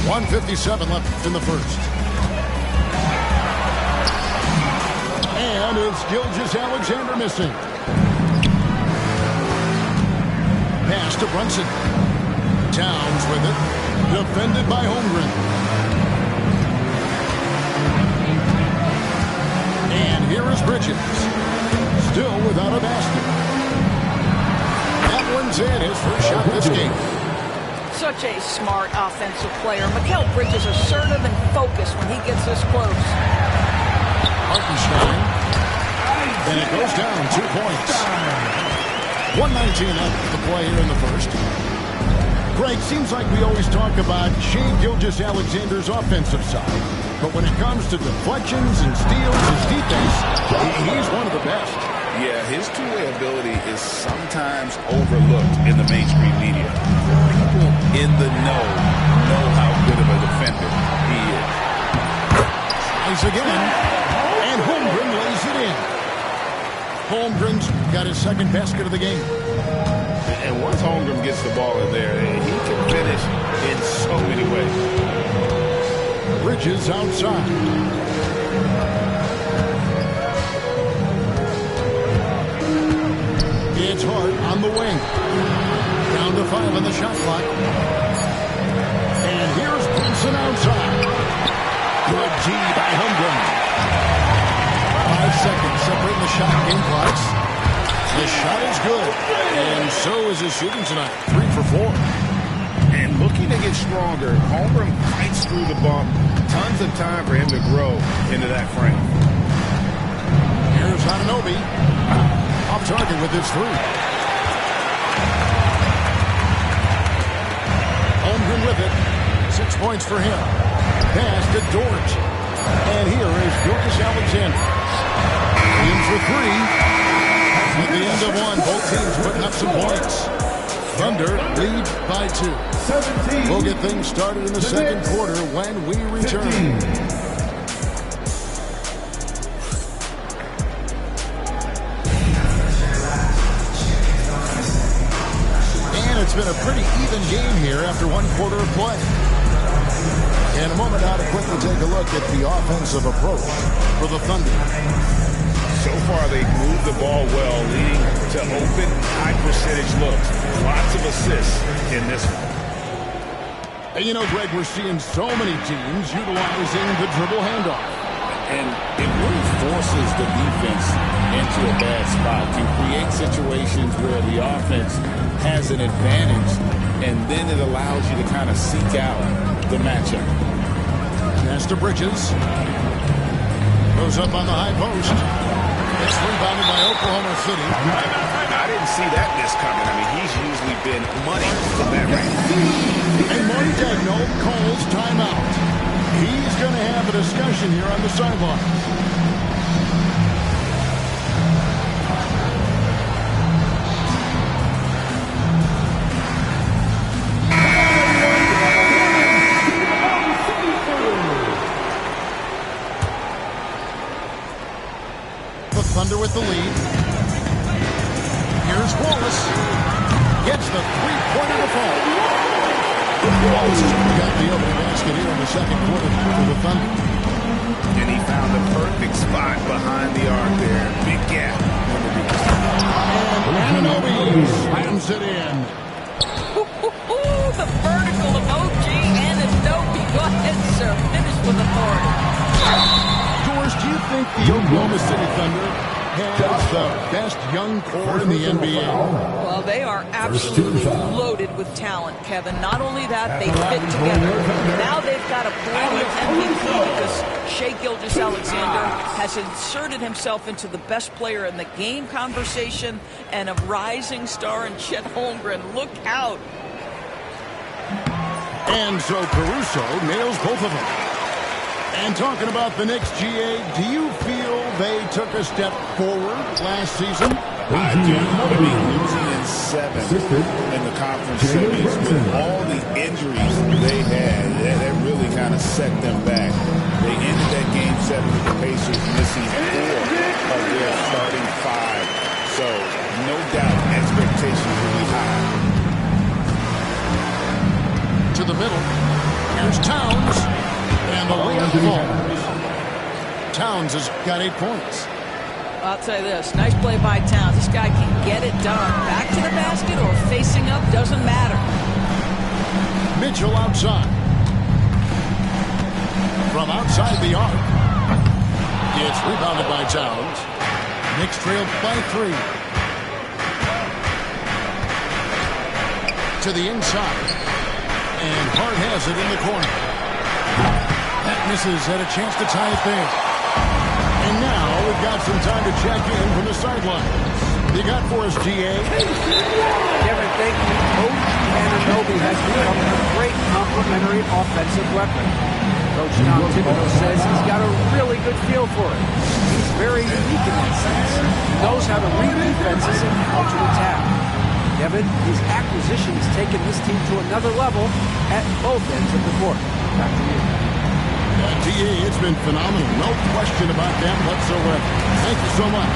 1:57 left in the first. And it's Gilgeous-Alexander missing. Pass to Brunson. Towns with it. Defended by Holmgren. And here is Bridges. Still without a basket. That one's in, his first shot this game. Such a smart offensive player. Mikal Bridges assertive and focused when he gets this close. Hartenstein. And it goes down 2 points. 1:19 left to play here in the first. Greg, seems like we always talk about Shai Gilgeous-Alexander's offensive side. But when it comes to deflections and steals, his defense, he's one of the best. Yeah, his two-way ability is sometimes overlooked in the mainstream media. People in the know how good of a defender he is. Tries again, and Holmgren lays it in. Holmgren's got his second basket of the game. And once Holmgren gets the ball in there, he can finish in so many ways. Bridges outside. It's Hart on the wing. Down to 5 on the shot clock. And here's Brunson outside. Good G by Holmgren. 5 seconds separating the shot game clocks. The shot is good. And so is his shooting tonight. 3 for 4. And looking to get stronger, Holmgren fights through the bump. Tons of time for him to grow into that frame. Here's Anunoby. Off target with his 3. Holmgren with it. 6 points for him. Pass to Dort. And here is Gilgeous-Alexander. In for 3. At the end of 1, both teams putting up some points. Thunder lead by 2. We'll get things started in the second quarter when we return. And it's been a pretty even game here after 1 quarter of play. In a moment now to quickly take a look at the offensive approach for the Thunder. So far, they've moved the ball well, leading to open, high-percentage looks. Lots of assists in this one. And you know, Greg, we're seeing so many teams utilizing the dribble handoff. And it really forces the defense into a bad spot. Can create situations where the offense has an advantage, and then it allows you to kind of seek out the matchup. Pass to Bridges. Goes up on the high post. It's rebounded by Oklahoma City. I didn't see that miss coming. I mean, he's usually been money from that range. And Mark Daigneault calls timeout. He's going to have a discussion here on the sideline. Thunder with the lead. Here's Wallace. Gets the three-pointer to fall. Wallace has got the opening basket here in the second quarter for the Thunder. And he found the perfect spot behind the arc there. Big gap. And Anunoby slams it in. The vertical of OG Anunoby. Go ahead, sir. Finish with authority. Doris, do you think the Oklahoma City Thunder has the best young core in the NBA? Well, they are absolutely loaded with talent, Kevin. Not only that, they fit together. Now they've got a perennial MVP because Shai Gilgeous-Alexander has inserted himself into the best player in the game conversation and a rising star in Chet Holmgren. Look out. And so Caruso nails both of them. And talking about the Knicks, GA, do you feel they took a step forward last season? I do. I mean, losing in 7 in the conference semis with all the injuries they had, that really kind of set them back. They ended that game 7 with the Pacers missing 4 of their starting 5. So, no doubt, expectations will be high. To the middle. Here's Towns. And the layup falls. Towns has got 8 points. I'll tell you this. Nice play by Towns. This guy can get it done. Back to the basket or facing up, doesn't matter. Mitchell outside. From outside the arc. It's rebounded by Towns. Knicks trailed by 3. To the inside. And Hart has it in the corner. That misses, had a chance to tie it there. And now we've got some time to check in from the sideline. You got for us, G.A.? Kevin, thank you. OG Anunoby has become a great complementary offensive weapon. Coach Tom Thibodeau says he's got a really good feel for it. He's very unique in that sense. He knows how to read defenses and how to attack. Kevin, his acquisition has taken this team to another level at both ends of the court. Back to you. D.A., it's been phenomenal. No question about that whatsoever. Thank you so much.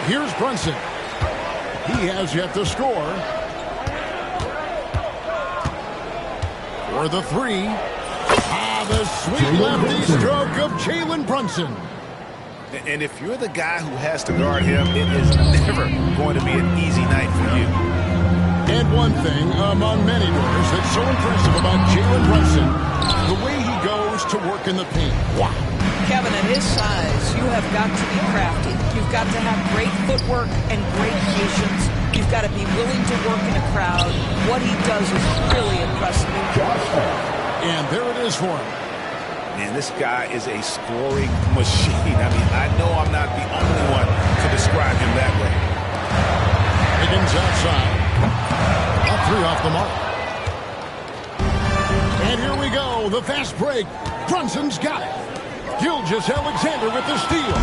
Here's Brunson. He has yet to score. For the 3. The sweet lefty stroke of Jalen Brunson. And if you're the guy who has to guard him, it is never going to be an easy night for you. And one thing among many, Doris, that's so impressive about Jalen Brunson, the way he goes to work in the paint. Wow. Kevin, at his size, you have got to be crafty. You've got to have great footwork and great patience. You've got to be willing to work in a crowd. What he does is really impressive. And there it is for him. Man, this guy is a scoring machine. I mean, I know I'm not the only one to describe him that way. Higgins outside. A 3 off the mark. And here we go. The fast break. Brunson's got it. Gilgeous-Alexander with the steal.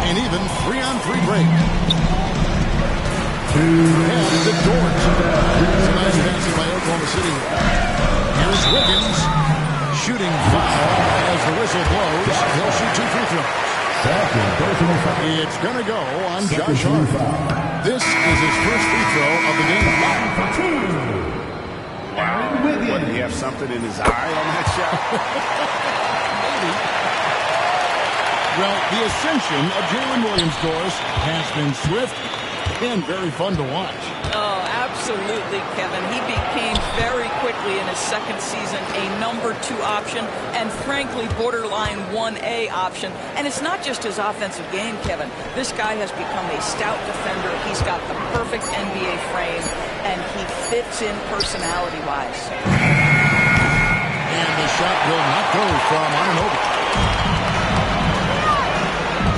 An even 3-on-3 break. And the Dort. It's a nice pass by Oklahoma City. Here's Wiggins. Shooting foul as the whistle blows. He'll shoot 2 free throws. It's going to go on Josh Hart. This is his first free throw of the game. Wow. What, did he have something in his eye on that shot? Well, the ascension of Jalen Williams, Doris, has been swift and very fun to watch. Oh, absolutely, Kevin. He became very quickly in his second season a number 2 option and, frankly, borderline 1A option. And it's not just his offensive game, Kevin. This guy has become a stout defender. He's got the perfect NBA frame, and he fits in personality-wise. And the shot will not go from Anunoby.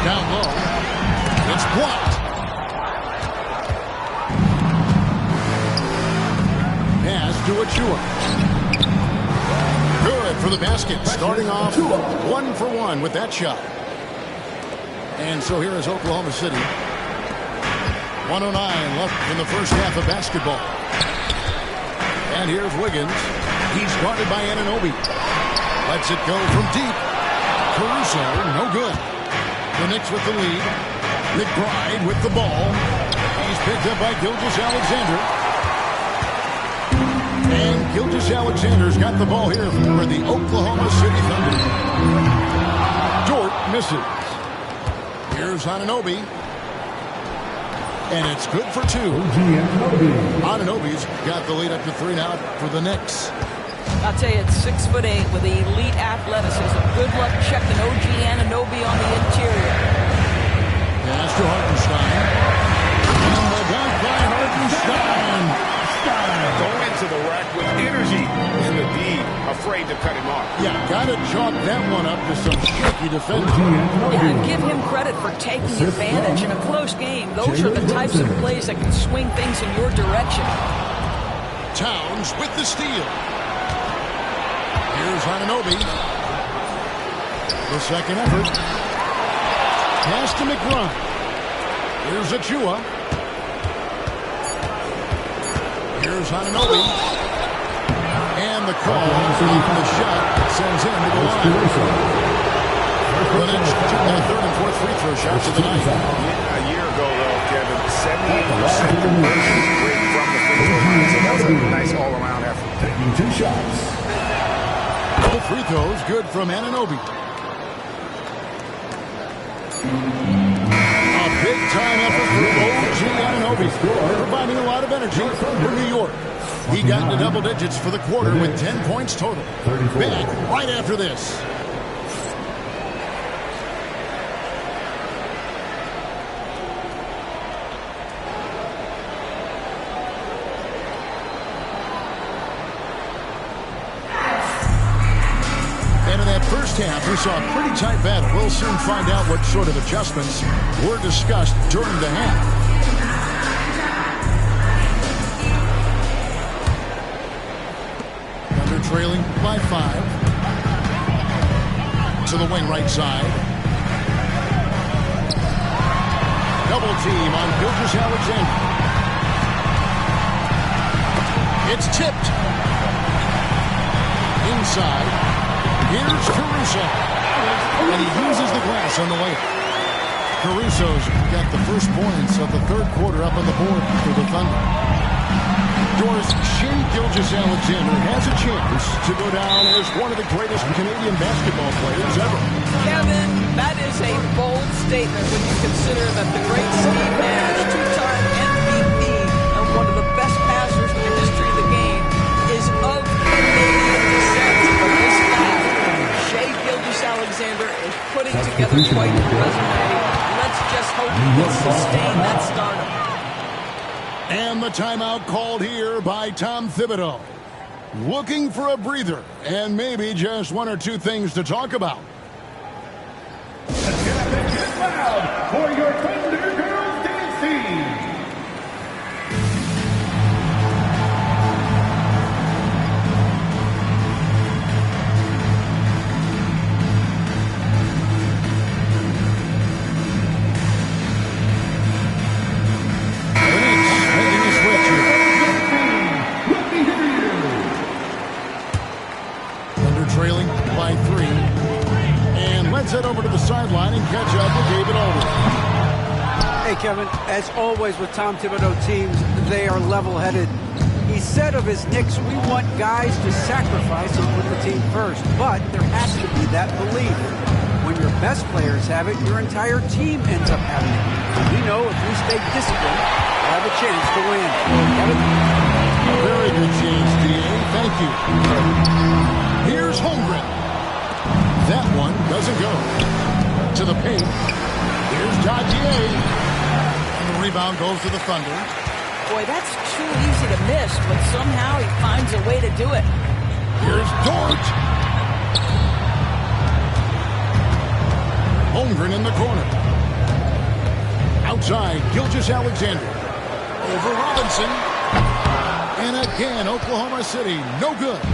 Down low. It's blocked. Pass to Achua. Good for the basket. Starting off 1 for 1 with that shot. And so here is Oklahoma City. 1:09 left in the first half of basketball. And here's Wiggins. He's guarded by Anunoby. Lets it go from deep. Caruso, no good. The Knicks with the lead. McBride with the ball. He's picked up by Gilgeous-Alexander. And Gilgeous-Alexander's got the ball here for the Oklahoma City Thunder. Dort misses. Here's Anunoby. And it's good for 2. Anunoby's got the lead up to 3 now for the Knicks. I'll tell you, it's 6'8" with elite athleticism. Good luck checking OG Anunoby on the interior. Pass to Hartenstein. And the dunk by Hartenstein. Going to the rack with energy. And the D, a afraid to cut him off. Yeah, got to chalk that one up to some shaky defending. Yeah, and give him credit for taking advantage in a close game. Those are the types of plays that can swing things in your direction. Towns with the steal. Here's Anunoby. The second effort. Pass to McBride. Here's Achua. Here's Anunoby. And the call on the shot sends him to the line. The next third and fourth free throw shots of the night. A year ago, though, Kevin, 78% conversion rate from the free throw line. So that was a nice all-around effort. Taking 2 shots. Both free throws good from Anunoby. A big-time effort for OG Anunoby, providing a lot of energy for New York. He got into double digits for the quarter with 10 points total. Back right after this. And in that first half, we saw a pretty tight battle. We'll soon find out what sort of adjustments were discussed during the half. Trailing by 5. To the wing right side. Double team on Gilgeous-Alexander. It's tipped. Inside. Here's Caruso. And he uses the glass on the layup. Caruso's got the first points of the third quarter up on the board for the Thunder. Doris, Shai Gilgeous-Alexander has a chance to go down as one of the greatest Canadian basketball players ever. Kevin, that is a bold statement when you consider that the great Steve Nash, two-time MVP, and one of the best passers in the history of the game, is of Canadian descent. But this fact, Shai Gilgeous-Alexander is putting together quite the resume. Let's just hope he can sustain that stardom. And the timeout called here by Tom Thibodeau. Looking for a breather and maybe just one or two things to talk about. Get loud for your Thunder Girls dancing. Trailing by 3. And let's head over to the sideline and catch up with David Aldridge. Hey, Kevin, as always with Tom Thibodeau teams, they are level-headed. He said of his Knicks, we want guys to sacrifice and put the team first. But there has to be that belief. When your best players have it, your entire team ends up having it. And we know if we stay disciplined, we'll have a chance to win. Kevin? A very good chance, D.A. Thank you. Here's Holmgren. That one doesn't go. To the paint. Here's Dadier. And the rebound goes to the Thunder. Boy, that's too easy to miss, but somehow he finds a way to do it. Here's Dort. Holmgren in the corner. Outside, Gilgeous-Alexander. Over Robinson. And again, Oklahoma City, no good.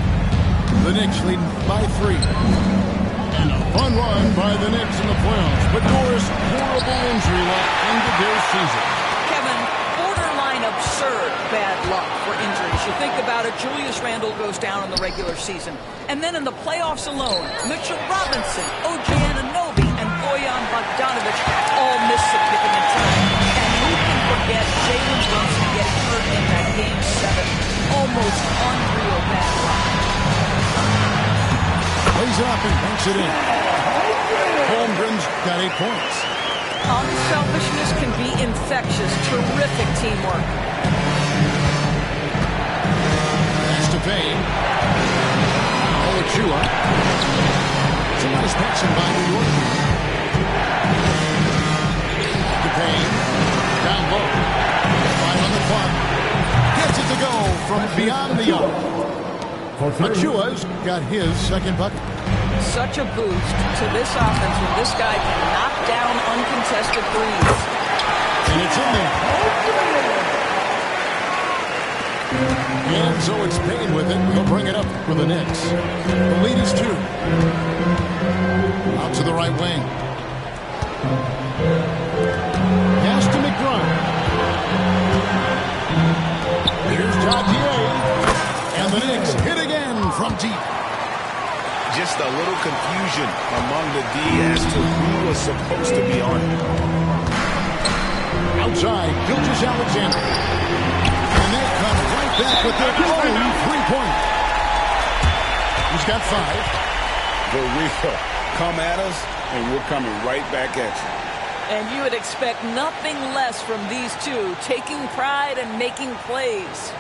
The Knicks lead by 3. And a fun run by the Knicks in the playoffs. But Doris, horrible injury luck ended their season. Kevin, borderline absurd bad luck for injuries. You think about it, Julius Randle goes down in the regular season. And then in the playoffs alone, Mitchell Robinson, OG Anunoby, and Bojan Bogdanovic all missed significant time. And who can forget Jalen Brunson getting hurt in that Game 7? Almost unreal bad luck. Plays it up and banks it in. Holmgren's got 8 points. Unselfishness can be infectious. Terrific teamwork. That's to Payne. Achua. It's a nice passing by New York. To Payne. Down low. 5 on the clock. Gets it to go from beyond the arc. Achua's got his second bucket. Such a boost to this offense when this guy can knock down uncontested threes. And it's in there. And so it's Payne with it. He'll bring it up for the Knicks. The lead is 2. Out to the right wing. Pass to McBride. Here's Javier. And the Knicks hit again from deep. Just a little confusion among the D as to who was supposed to be on it. Outside, Gilgeous-Alexander. And they come right back with their own three-pointer. He's got 5. For real. Come at us, and we're coming right back at you. And you would expect nothing less from these two, taking pride and making plays.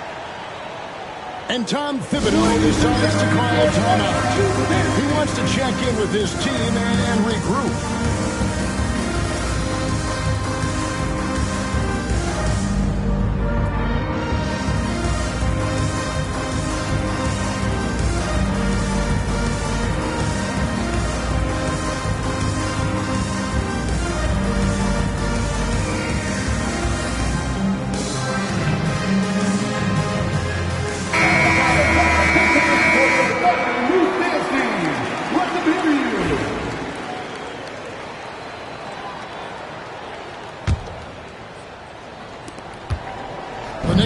And Tom Thibodeau decides to call a timeout. He wants to check in with his team and regroup.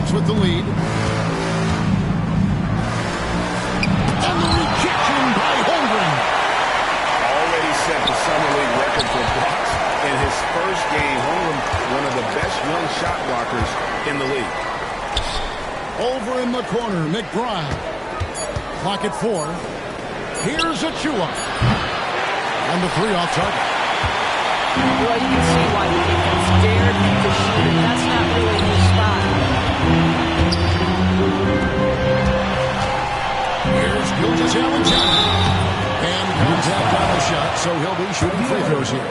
With the lead. And the rejection by Holmgren. Already set the Summer League record for blocks. In his first game, Holmgren, one of the best young shot blockers in the league. Over in the corner, McBride. Clock at 4. Here's Achua. And the 3 off target. Well, you can see why the defense dared him to shoot it. That's not really his spot. Here's Gilgeous-Alexander. And contact on the shot, so he'll be shooting free throws here.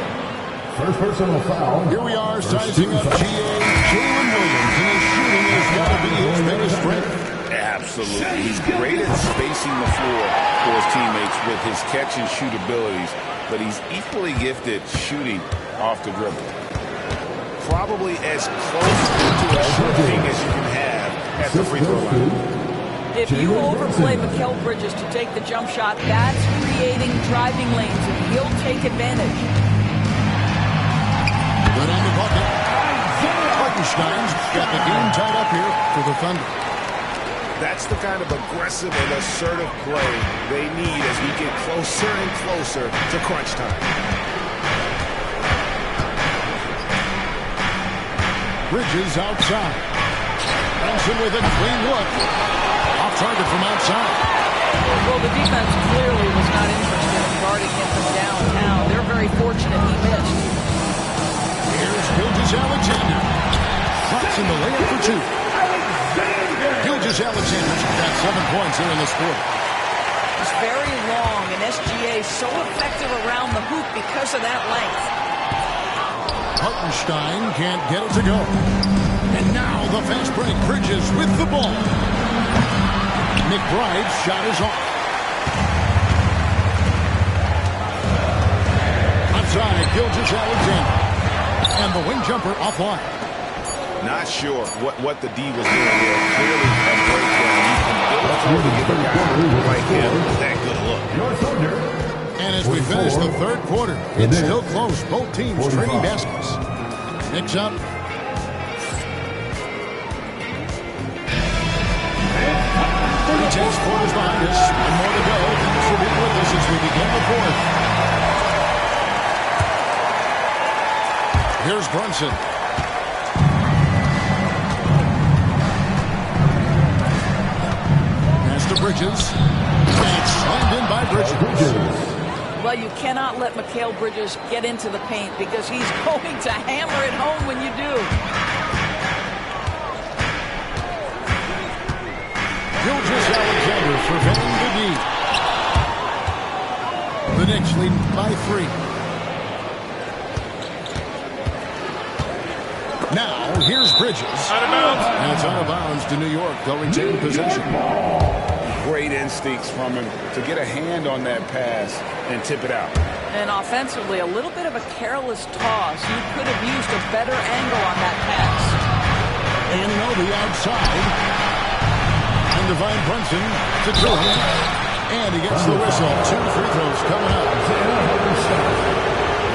First personal foul. Here we are sizing up GA Jalen Williams, and his shooting has got to be his biggest strength. Absolutely. He's great at spacing the floor for his teammates with his catch and shoot abilities, but he's equally gifted shooting off the dribble. Probably as close to a shooting as you can have at the free throw line. If you overplay Mikal Bridges to take the jump shot, that's creating driving lanes, and he'll take advantage. Good on the bucket. Hartenstein's got the game tied up here for the Thunder. That's the kind of aggressive and assertive play they need as we get closer and closer to crunch time. Bridges outside. Benson with a clean look. Off target from outside. Well, the defense clearly was not interested in guarding him from downtown. They're very fortunate he missed. Here's Gilgeous-Alexander. Drops in the layup for 2. Gilgeous-Alexander's got 7 points here in this quarter. He's very long, and SGA so effective around the hoop because of that length. Hartenstein can't get it to go. And now the fast break. Bridges with the ball. McBride's shot is off. Outside, Gilgeous-Alexander. And the wing jumper offline. Not sure what the D was doing there. Clearly a breakdown. You can afford to give a guy like him that good look. And as we finish the third quarter, it's still close. Both teams trading baskets. Knicks up. Tense quarters behind us, and more to go. Thanks for being with us as we begin the fourth. Here's Brunson. Pass to Bridges. And it's slammed in by Bridges. Well, you cannot let Mikal Bridges get into the paint because he's going to hammer it home when you do. Gilgeous-Alexander preventing the D. The Knicks lead by 3. Now, here's Bridges. Out of bounds. And it's out of bounds to New York. They'll retain possession. great instincts from him to get a hand on that pass and tip it out. And offensively, a little bit of a careless toss. You could have used a better angle on that pass. Anunoby outside. And Devine Brunson to throw. And he gets the whistle. 2 free throws coming up.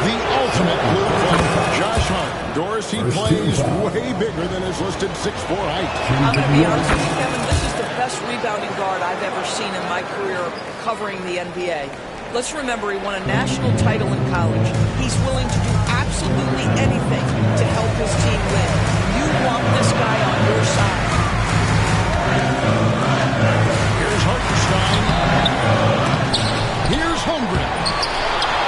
The ultimate move from Josh Hart. Dorsey plays way bigger than his listed 6'4" height. I'm going to be honest with you, Kevin. This is the best rebounding guard I've ever seen in my career covering the NBA. Let's remember he won a national title in college. He's willing to do absolutely anything to help his team win. You want this guy on your side. Here's Hartenstein. Here's Holmgren.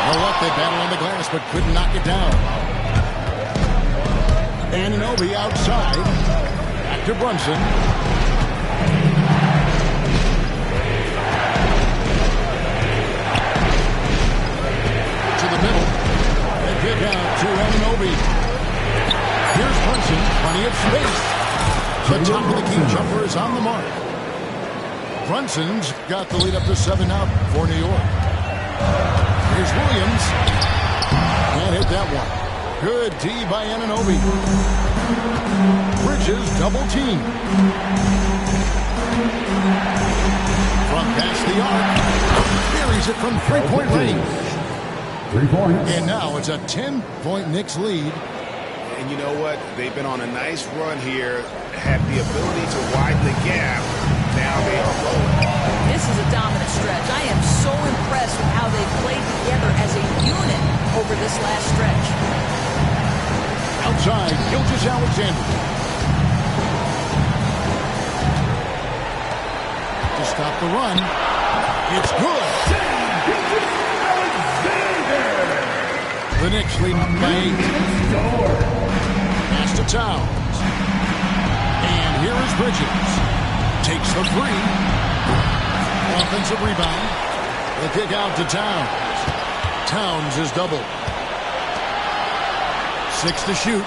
No luck, they battle on the glass, but couldn't knock it down. Anunoby outside. Back to Brunson. To the middle. And kick out to Anunoby. Here's Brunson. Plenty of space. The top of the key jumper is on the mark. Brunson's got the lead up to 7 now for New York. Here's Williams. Can't hit that one. Good D by Anunoby. Bridges double team. From past the arc. Buries it from 3-point range. 3 points. And now it's a 10-point Knicks lead. And you know what? They've been on a nice run here. Had the ability to widen the gap. Now they are rolling. This is a dominant stretch. I am so impressed with how they played together as a unit over this last stretch. Outside, Gilgeous-Alexander. To stop the run. It's good. The Knicks lead by 8. Pass to Towns. And here is Bridges. Takes the 3. Offensive rebound. The kick out to Towns. Towns is doubled. 6 to shoot.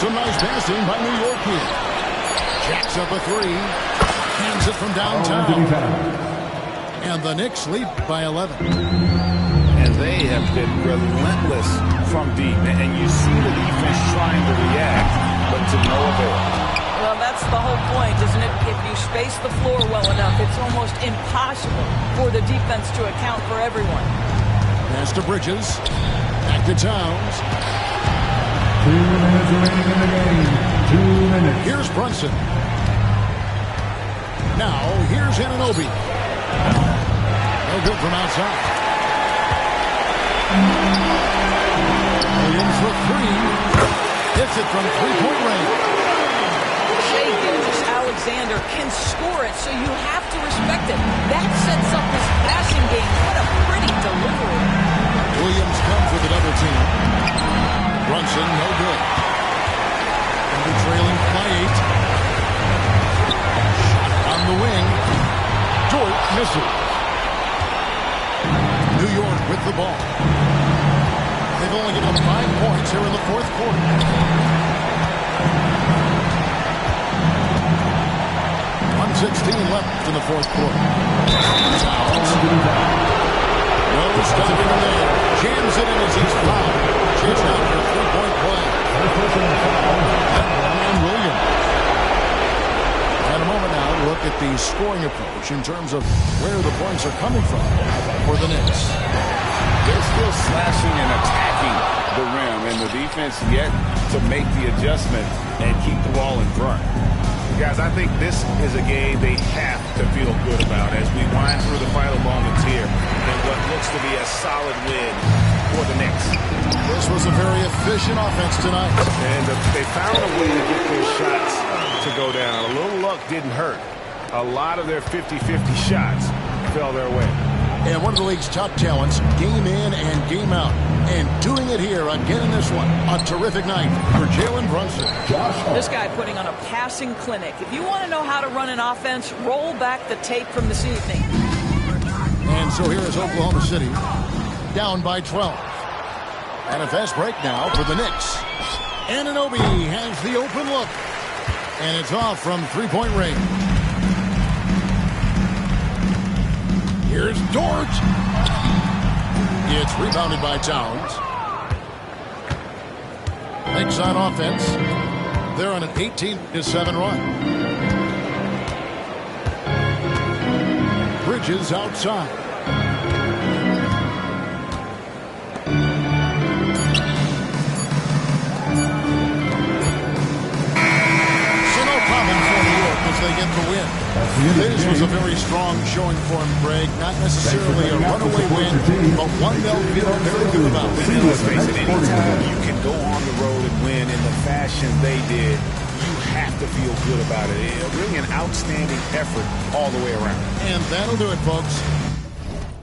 Some nice passing by New York here. Jacks up a 3. Hands it from downtown. And the Knicks lead by 11. And they have been relentless from deep. And you see the defense trying to react, but to no avail. Well, that's the whole point, isn't it? If you space the floor well enough, it's almost impossible for the defense to account for everyone. Pass to Bridges. Back to Towns. 2 minutes remaining in the game. 2 minutes. Here's Brunson. Now, here's Anunoby. No good from outside. Williams for 3. Hits it from 3-point range. Shai Gilgeous-Alexander can score it, so you have to respect it. That sets up his passing game. What a pretty delivery. Williams comes with a double team. Brunson, no good. And they're trailing by 8. Shot on the wing. Dort misses. New York with the ball. They've only given up 5 points here in the 4th quarter. 1:16 left in the 4th quarter. No stopping him there. Jams it in as he's fouled. Chase out for a 3-point play. And Williams. And a moment now to look at the scoring approach in terms of where the points are coming from for the Knicks. They're still slashing and attacking the rim, and the defense yet to make the adjustment and keep the ball in front. Guys, I think this is a game they have to feel good about as we wind through the final moments here in what looks to be a solid win for the Knicks. This was a very efficient offense tonight. And they found a way to get their shots to go down. A little luck didn't hurt. A lot of their 50-50 shots fell their way. And one of the league's top talents, game in and game out. And doing it here again in this one. A terrific night for Jalen Brunson. This guy putting on a passing clinic. If you want to know how to run an offense, roll back the tape from this evening. And so here is Oklahoma City, down by 12. And a fast break now for the Knicks. Anunoby has the open look. And it's off from 3-point range. Here's Dort. It's rebounded by Towns. Makes on offense. They're on an 18-7 run. Bridges outside. They get the win. This was a very strong showing for him, Greg. Not necessarily a runaway win, but one they'll feel very good about. And let's face it, anytime you can go on the road and win in the fashion they did, you have to feel good about it. Really an outstanding effort all the way around. And that'll do it, folks.